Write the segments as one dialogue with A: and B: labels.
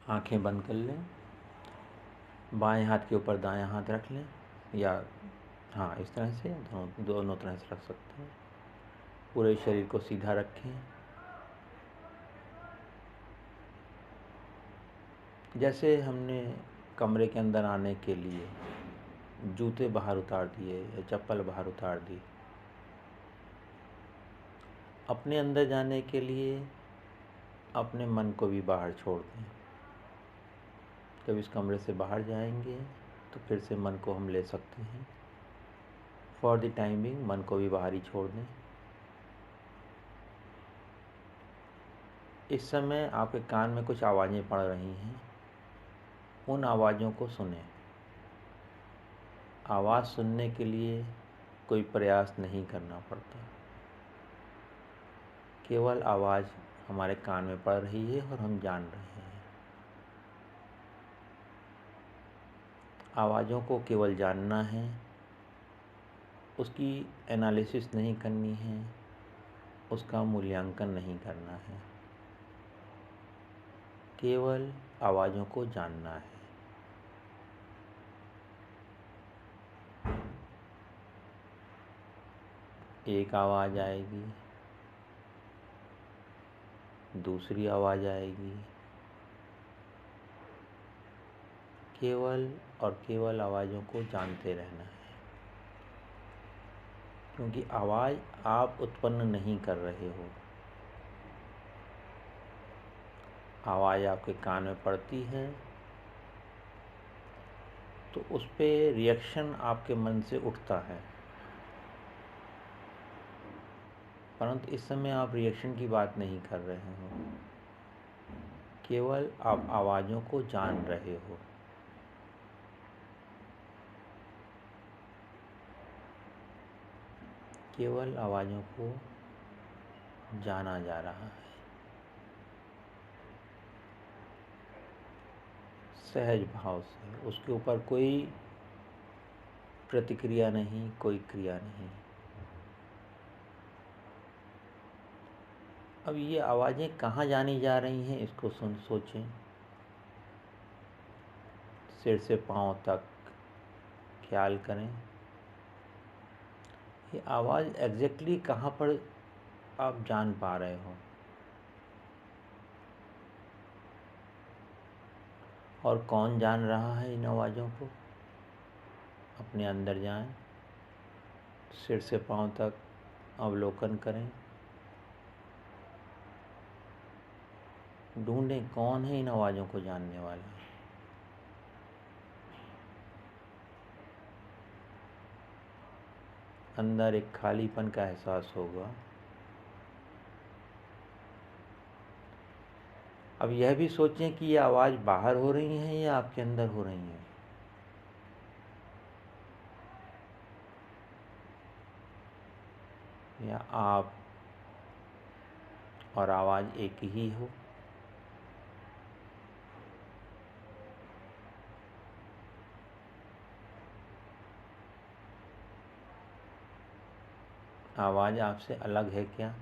A: आंखें बंद कर लें, बाएं हाथ के ऊपर दायां हाथ रख लें, या हाँ इस तरह से दोनों तरह से रख सकते हैं। पूरे शरीर को सीधा रखें। जैसे हमने कमरे के अंदर आने के लिए जूते बाहर उतार दिए या चप्पल बाहर उतार दी, अपने अंदर जाने के लिए अपने मन को भी बाहर छोड़ दें। जब इस कमरे से बाहर जाएंगे तो फिर से मन को हम ले सकते हैं। फॉर द टाइमिंग मन को भी बाहर ही छोड़ दें। इस समय आपके कान में कुछ आवाज़ें पड़ रही हैं, उन आवाज़ों को सुनें। आवाज़ सुनने के लिए कोई प्रयास नहीं करना पड़ता, केवल आवाज़ हमारे कान में पड़ रही है और हम जान रहे हैं। आवाज़ों को केवल जानना है, उसकी एनालिसिस नहीं करनी है, उसका मूल्यांकन नहीं करना है, केवल आवाज़ों को जानना है। एक आवाज़ आएगी, दूसरी आवाज़ आएगी, केवल और केवल आवाज़ों को जानते रहना है। क्योंकि आवाज़ आप उत्पन्न नहीं कर रहे हो, आवाज़ आपके कान में पड़ती है तो उस पर रिएक्शन आपके मन से उठता है, परंतु इस समय आप रिएक्शन की बात नहीं कर रहे हो, केवल आप आवाज़ों को जान रहे हो। केवल आवाज़ों को जाना जा रहा है, सहज भाव से। उसके ऊपर कोई प्रतिक्रिया नहीं, कोई क्रिया नहीं। अब ये आवाज़ें कहाँ जानी जा रही हैं इसको सोचें। सिर से पाँव तक ख्याल करें, ये आवाज़ एग्जैक्टली कहाँ पर आप जान पा रहे हो और कौन जान रहा है इन आवाज़ों को। अपने अंदर जाएं, सिर से पाँव तक अवलोकन करें, ढूंढें कौन है इन आवाज़ों को जानने वाला। अंदर एक खालीपन का एहसास होगा। अब यह भी सोचें कि ये आवाज़ बाहर हो रही है या आपके अंदर हो रही है। या आप और आवाज़ एक ही हो। आवाज़ आपसे अलग है क्या?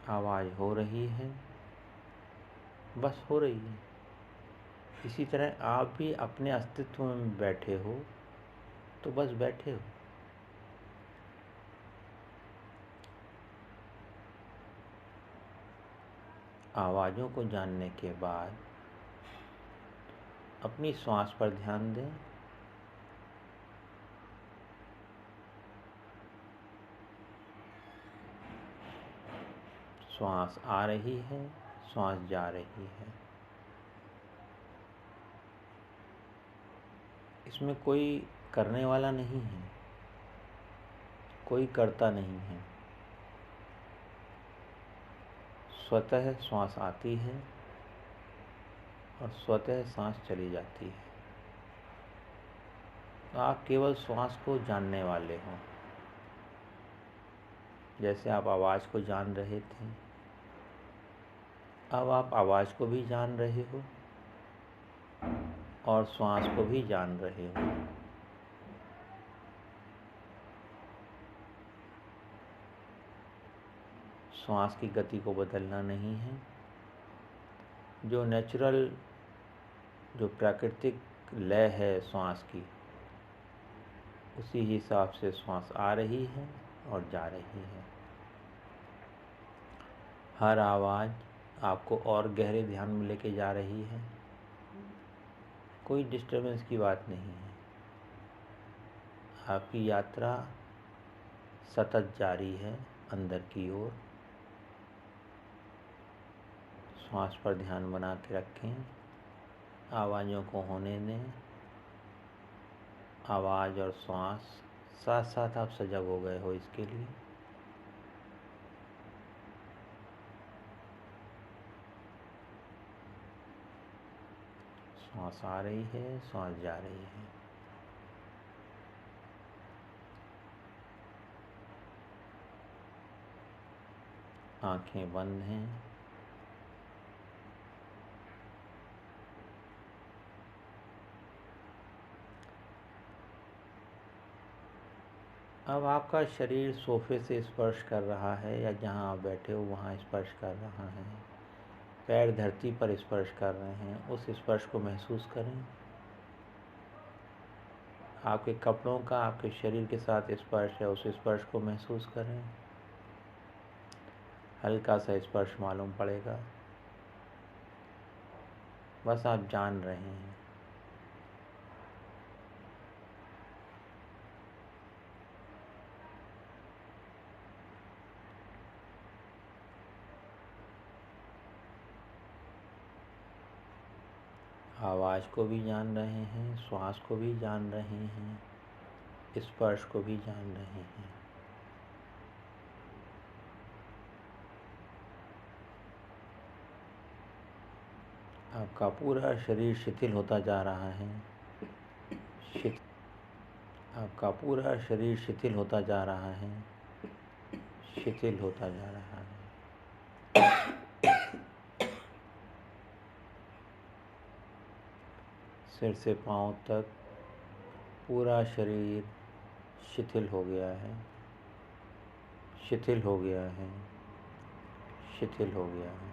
A: आवाज़ हो रही है, बस हो रही है। इसी तरह आप भी अपने अस्तित्व में बैठे हो तो बस बैठे हो। आवाज़ों को जानने के बाद अपनी श्वास पर ध्यान दें। श्वास आ रही है, श्वास जा रही है। इसमें कोई करने वाला नहीं है, कोई करता नहीं है। स्वतः श्वास आती है और स्वतः सांस चली जाती है। तो आप केवल श्वास को जानने वाले हो। जैसे आप आवाज़ को जान रहे थे, अब आप आवाज़ को भी जान रहे हो और श्वास को भी जान रहे हो। श्वास की गति को बदलना नहीं है। जो नेचुरल, जो प्राकृतिक लय है श्वास की, उसी हिसाब से श्वास आ रही है और जा रही है। हर आवाज़ आपको और गहरे ध्यान में लेके जा रही है। कोई डिस्टर्बेंस की बात नहीं है। आपकी यात्रा सतत जारी है अंदर की ओर। श्वास पर ध्यान बना के रखें। आवाज़ों को होने दें। आवाज़ और श्वास साथ साथ आप सजग हो गए हो इसके लिए। श्वास आ रही है, श्वास जा रही है। आंखें बंद हैं। अब आपका शरीर सोफे से स्पर्श कर रहा है या जहां आप बैठे हो वहां स्पर्श कर रहा है। पैर धरती पर स्पर्श कर रहे हैं, उस स्पर्श को महसूस करें। आपके कपड़ों का आपके शरीर के साथ स्पर्श है, उस स्पर्श को महसूस करें। हल्का सा स्पर्श मालूम पड़ेगा। बस आप जान रहे हैं। आवाज़ को भी जान रहे हैं, श्वास को भी जान रहे हैं, स्पर्श को भी जान रहे हैं। आपका पूरा शरीर शिथिल होता जा रहा है। आपका पूरा शरीर शिथिल होता जा रहा है। शिथिल होता जा रहा है। सिर से पांव तक पूरा शरीर शिथिल हो गया है। शिथिल हो गया है। शिथिल हो गया है।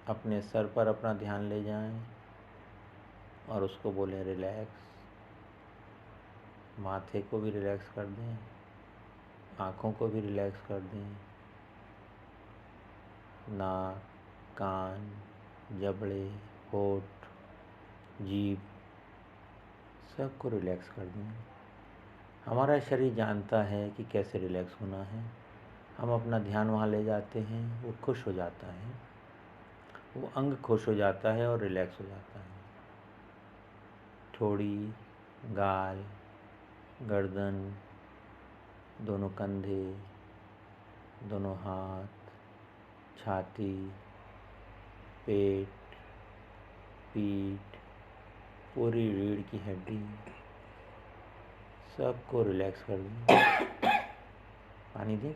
A: अपने सर पर अपना ध्यान ले जाएं और उसको बोलें रिलैक्स। माथे को भी रिलैक्स कर दें। आँखों को भी रिलैक्स कर दें। नाक, कान, जबड़े, होठ, जीभ सबको रिलैक्स कर दें। हमारा शरीर जानता है कि कैसे रिलैक्स होना है। हम अपना ध्यान वहाँ ले जाते हैं, वो खुश हो जाता है, वो अंग खुश हो जाता है और रिलैक्स हो जाता है। ठोड़ी, गाल, गर्दन, दोनों कंधे, दोनों हाथ, छाती, पेट, पीठ, पूरी रीढ़ की हड्डी सबको रिलैक्स कर दें। पानी दें।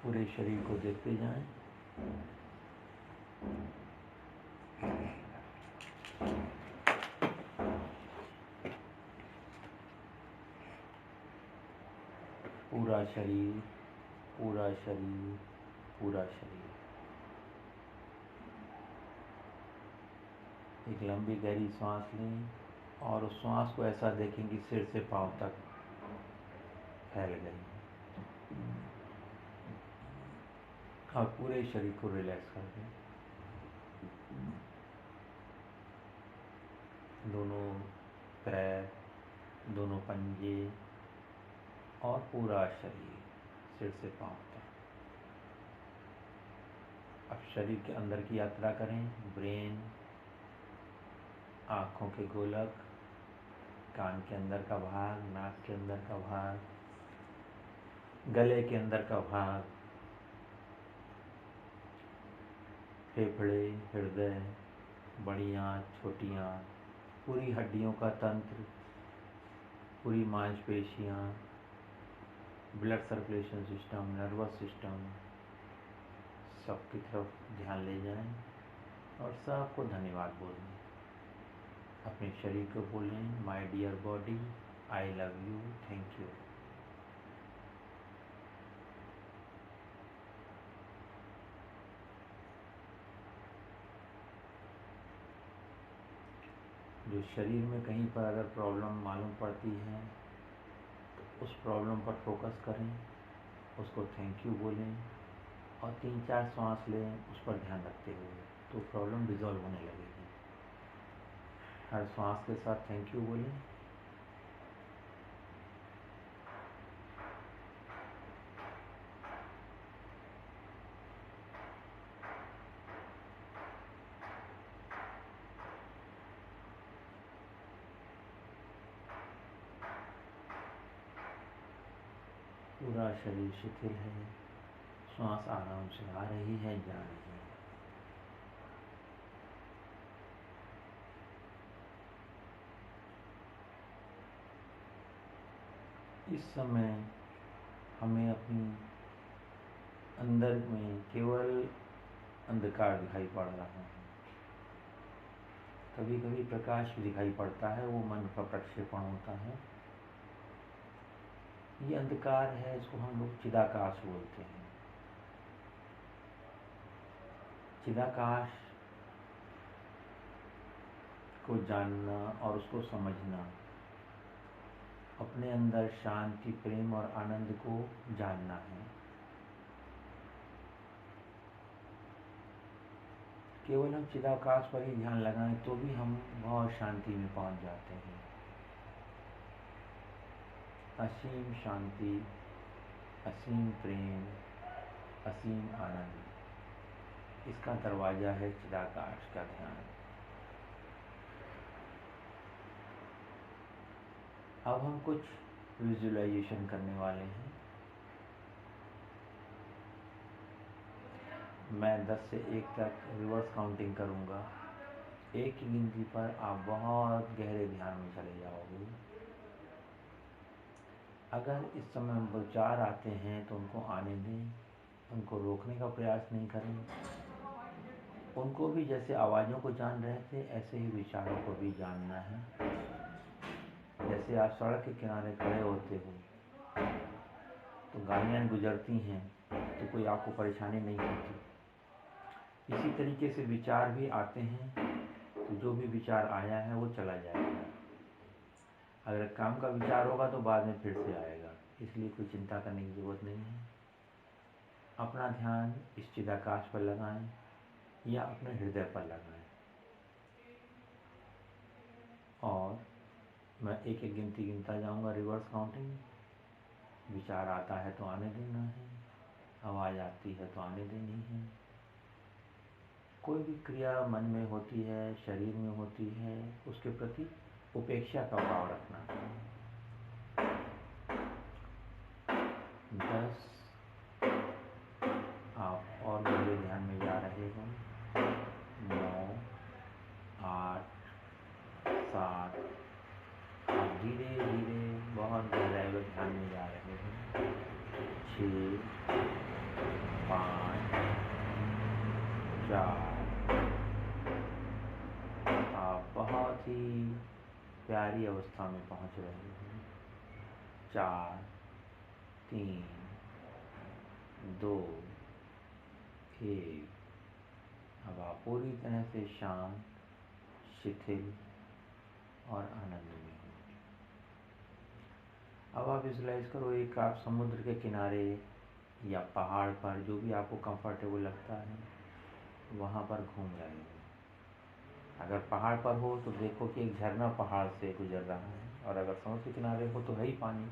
A: पूरे शरीर को देखते जाएं। पूरा शरीर, पूरा शरीर, पूरा शरीर। एक लंबी गहरी सांस लें और उस सांस को ऐसा देखें कि सिर से पांव तक फैल गई और पूरे शरीर को रिलैक्स कर दें। दोनों पैर, दोनों पंजे और पूरा शरीर सिर से पांव तक। अब शरीर के अंदर की यात्रा करें। ब्रेन, आँखों के गोलक, कान के अंदर का भाग, नाक के अंदर का भाग, गले के अंदर का भाग, फेफड़े, हृदय, बड़ी आँत, छोटी आँत, पूरी हड्डियों का तंत्र, पूरी मांसपेशियाँ, blood circulation system, nervous system, सबकी तरफ ध्यान ले जाएं और सबको धन्यवाद बोलें। अपने शरीर को बोलें, my dear body, I love you, thank you. जो शरीर में कहीं पर अगर प्रॉब्लम मालूम पड़ती है तो उस प्रॉब्लम पर फोकस करें, उसको थैंक यू बोलें और 3-4 सांस लें उस पर ध्यान रखते हुए, तो प्रॉब्लम रिजॉल्व होने लगेगी। हर सांस के साथ थैंक यू बोलें। पूरा शरीर शिथिल है, श्वास आराम से आ रही है, जा रही है। इस समय हमें अपनी अंदर में केवल अंधकार दिखाई पड़ रहा है। कभी कभी प्रकाश भी दिखाई पड़ता है, वो मन का प्रक्षेपण होता है। ये अंधकार है, इसको हम लोग चिदाकाश बोलते हैं। चिदाकाश को जानना और उसको समझना, अपने अंदर शांति, प्रेम और आनंद को जानना है। केवल हम चिदाकाश पर ही ध्यान लगाएं तो भी हम बहुत शांति में पहुंच जाते हैं। असीम शांति, असीम प्रेम, असीम आनंद, इसका दरवाजा है चिदाकाश का ध्यान। अब हम कुछ विजुअलाइजेशन करने वाले हैं। मैं 10 से 1 तक रिवर्स काउंटिंग करूंगा। 1 की गिनती पर आप बहुत गहरे ध्यान में चले जाओगे। अगर इस समय विचार आते हैं तो उनको आने दें, उनको रोकने का प्रयास नहीं करें। उनको भी जैसे आवाज़ों को जान रहे थे ऐसे ही विचारों को भी जानना है। जैसे आप सड़क के किनारे खड़े होते हो तो गाड़ियाँ गुजरती हैं तो कोई आपको परेशानी नहीं होती। इसी तरीके से विचार भी आते हैं तो जो भी विचार आया है वो चला जाएगा। अगर काम का विचार होगा तो बाद में फिर से आएगा, इसलिए कोई चिंता करने की ज़रूरत नहीं है। अपना ध्यान इस चिदाकाश पर लगाएं या अपने हृदय पर लगाएं और मैं 1-1 गिनती गिनता जाऊंगा, रिवर्स काउंटिंग। विचार आता है तो आने देना है, आवाज़ आती है तो आने देनी है। कोई भी क्रिया मन में होती है, शरीर में होती है, उसके प्रति उपेक्षा का भाव रखना। 10 आप और गहरे ध्यान में जा रहे हो। 9, 8, 7, आप धीरे धीरे बहुत गहराई में ध्यान में जा रहे हो। 6, 5, 4, आप बहुत ही प्यारी अवस्था में पहुंच रहे हो। 4, 3, 2, 1। अब आप पूरी तरह से शांत, शिथिल और आनंद में हो। अब आप विजुलाइज करो, एक आप समुद्र के किनारे या पहाड़ पर, जो भी आपको कंफर्टेबल लगता है, वहाँ पर घूम रहे हो। अगर पहाड़ पर हो तो देखो कि एक झरना पहाड़ से गुजर रहा है, और अगर समुद्र के किनारे हो तो है ही पानी।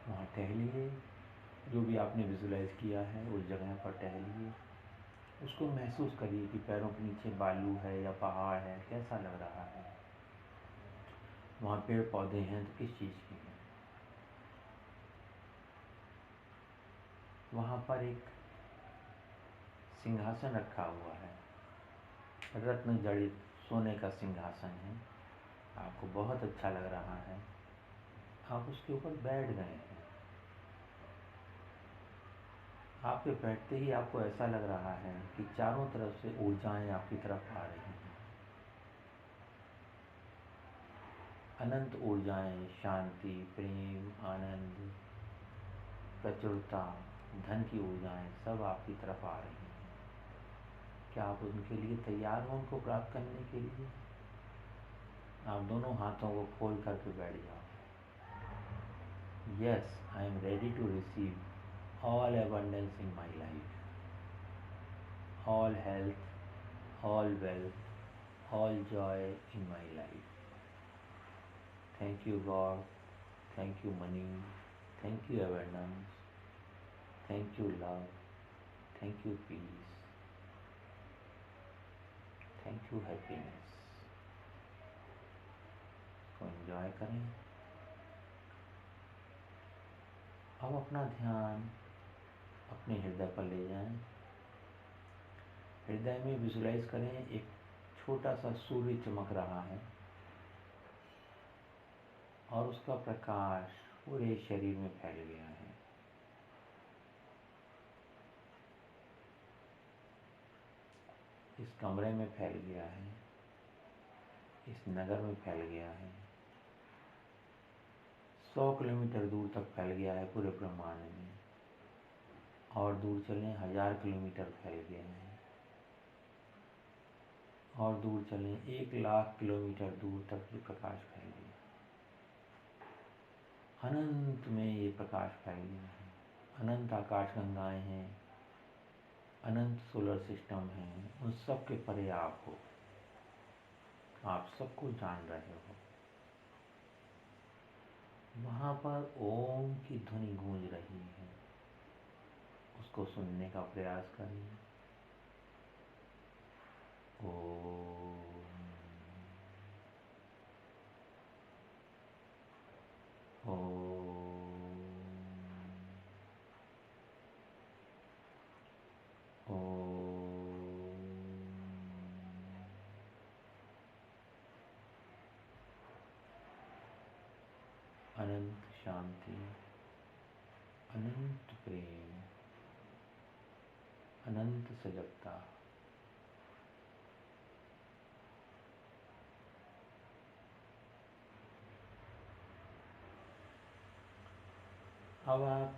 A: वहाँ टहलिए, जो भी आपने विजुलाइज किया है उस जगह पर टहलिए। उसको महसूस करिए कि पैरों के नीचे बालू है या पहाड़ है, कैसा लग रहा है। वहाँ पेड़ पौधे हैं तो किस चीज़ के हैं। वहाँ पर एक सिंहासन रखा हुआ है, रत्न जड़ित सोने का सिंहासन है। आपको बहुत अच्छा लग रहा है, आप उसके ऊपर बैठ गए हैं। आपके बैठते ही आपको ऐसा लग रहा है कि चारों तरफ से ऊर्जाएं आपकी तरफ आ रही हैं। अनंत ऊर्जाएं, शांति, प्रेम, आनंद, प्रचुरता, धन की ऊर्जाएं सब आपकी तरफ आ रही हैं। क्या आप उनके लिए तैयार हो, उनको प्राप्त करने के लिए? आप दोनों हाथों को खोल करके बैठ जाओ। Yes, I am ready to receive all abundance in my life, all health, all wealth, all joy in my life. Thank you God, thank you money, thank you abundance, thank you love, thank you peace, thank you happiness. तो enjoy करें। अब अपना ध्यान अपने हृदय पर ले जाएं। हृदय में विजुलाइज करें एक छोटा सा सूर्य चमक रहा है और उसका प्रकाश पूरे शरीर में फैल गया है। इस कमरे में फैल गया है, इस नगर में फैल गया है, 100 किलोमीटर दूर तक फैल गया है पूरे ब्रह्मांड में। और दूर चलें, 1000 किलोमीटर फैल गया है। और दूर चलें, 1,00,000 किलोमीटर दूर तक ये प्रकाश फैल गया। अनंत में ये प्रकाश फैल गया है। अनंत आकाश गंगाएं हैं, अनंत सोलर सिस्टम हैं, उन सब के परे आप हो। आप सबको जान रहे हो। वहाँ पर ओम की ध्वनि गूंज रही है, उसको सुनने का प्रयास करिए। ओम, ओम, ओम। अनंत शांति, अनंत प्रेम, अनंत सजगता। अब आप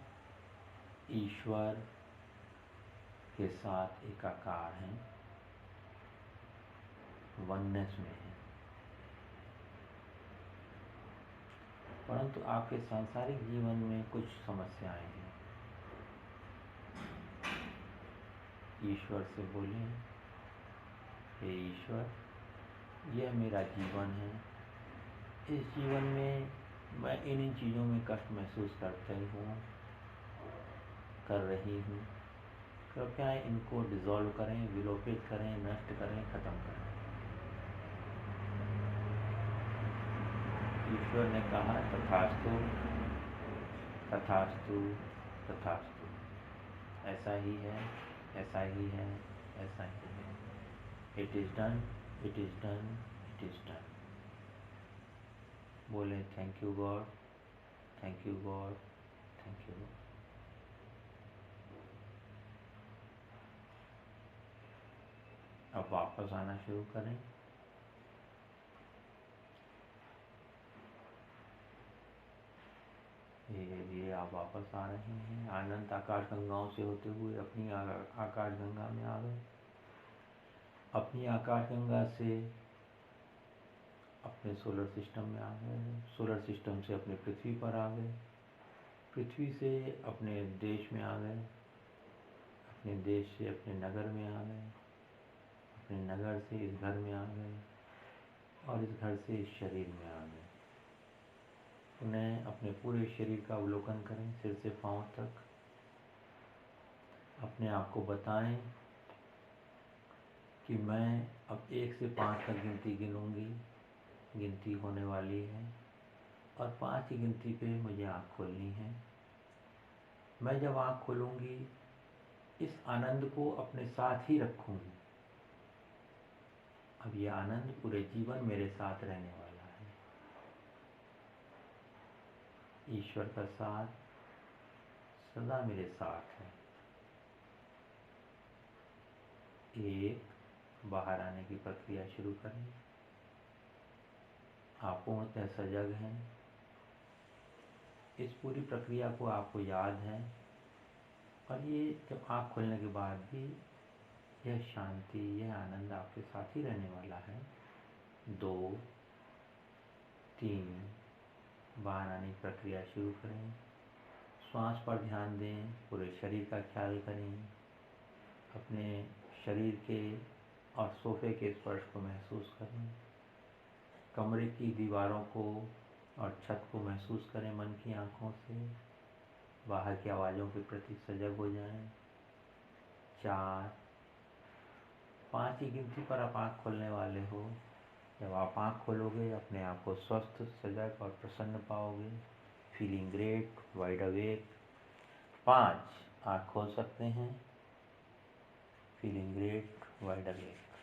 A: ईश्वर के साथ एकाकार हैं, वननेस में हैं। परंतु आपके सांसारिक जीवन में कुछ समस्याएं हैं। ईश्वर से बोलें, हे ईश्वर, यह मेरा जीवन है। इस जीवन में मैं इन चीज़ों में कष्ट महसूस करते हूँ, कर रही हूँ। कृपया इनको डिसॉल्व करें, विलोपित करें, नष्ट करें, ख़त्म करें। ईश्वर ने कहा तथास्तु, तथास्तु, तथास्तु। ऐसा ही है, ऐसा ही है, ऐसा ही है। It is done, it is done, it is done. बोले thank you God, thank you God, thank you God. अब वापस आना शुरू करें। धीरे धीरे आप वापस आ रहे हैं। अनंत आकाश गंगाओं से होते हुए अपनी आकाश गंगा में आ गए। अपनी आकाश गंगा से अपने सोलर सिस्टम में आ गए। सोलर सिस्टम से अपने पृथ्वी पर आ गए। पृथ्वी से अपने देश में आ गए। अपने देश से अपने नगर में आ गए। अपने नगर से इस घर में आ गए और इस घर से इस शरीर में आ गए। उन्हें अपने पूरे शरीर का अवलोकन करें, सिर से पांव तक। अपने आप को बताएं कि मैं अब 1 से 5 तक गिनती गिनूंगी, गिनती होने वाली है और 5 की गिनती पे मुझे आँख खोलनी है। मैं जब आँख खोलूंगी इस आनंद को अपने साथ ही रखूं। अब ये आनंद पूरे जीवन मेरे साथ रहने वाला है। ईश्वर का साथ सदा मेरे साथ है। एक, बाहर आने की प्रक्रिया शुरू करें। आप पूर्णतः सजग हैं। इस पूरी प्रक्रिया को आपको याद है, और ये जब आँख खोलने के बाद भी यह शांति, यह आनंद आपके साथ ही रहने वाला है। 2, 3, बाहर आने की प्रक्रिया शुरू करें। श्वास पर ध्यान दें, पूरे शरीर का ख्याल करें, अपने शरीर के और सोफे के स्पर्श को महसूस करें, कमरे की दीवारों को और छत को महसूस करें मन की आँखों से। बाहर की आवाज़ों के प्रति सजग हो जाएं। 4, 5 की गिनती पर आप आँख खोलने वाले हो। जब आप आँख खोलोगे अपने आप को स्वस्थ, सजग और प्रसन्न पाओगे। Feeling great, wide awake. 5, आँख खोल सकते हैं। Feeling great, wide awake.